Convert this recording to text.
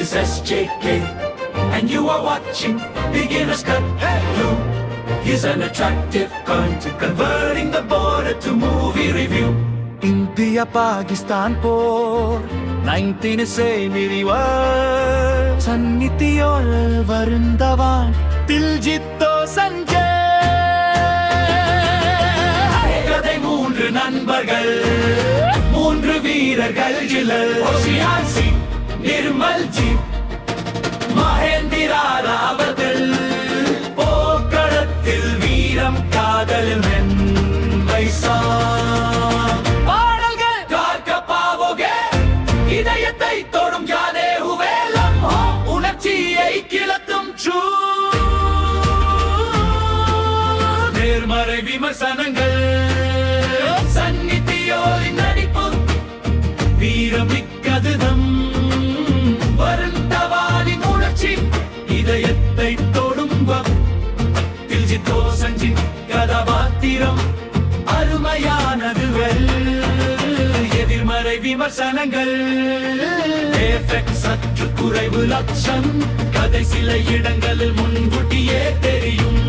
is SJK, and you are watching Beginner's Cut. Blue is an attractive content, converting the border to movie review. India Pakistan போர் 1971 சன்னி தியோல் வருண் தவான் தில்ஜித் தோசஞ்சய் கதை மூன்று நண்பர்கள், மூன்று வீரர்கள், ஜிலல் ஹோஷியார் சிங், நிர்மல் ஜி, மகேந்திரா ராவத்தில். போர்க்களத்தில் வீரம், காதல், மென்மை பாடல்கள் காக்க பாவோகே, இதயத்தை தொடும் யாதே ஹுவேலம் ஹோ, உணர்ச்சியை கிளத்தும் ட்ரூ. நேர்மறை விமர்சனங்கள், சன்னி தியோலின் நடிப்பு வீரமிக்கதுதம், வருண் தவானின் உணர்ச்சி இதயத்தை தொடும் வப். தில்ஜித் தோசஞ்சின் கதாபாத்திரம் அருமையானது வெல். எதிர்மறை விமர்சனங்கள், எஃபெக்ட் சற்று குறைவு, லட்சம் கதை சில இடங்களில் முன்கூட்டியே தெரியும்.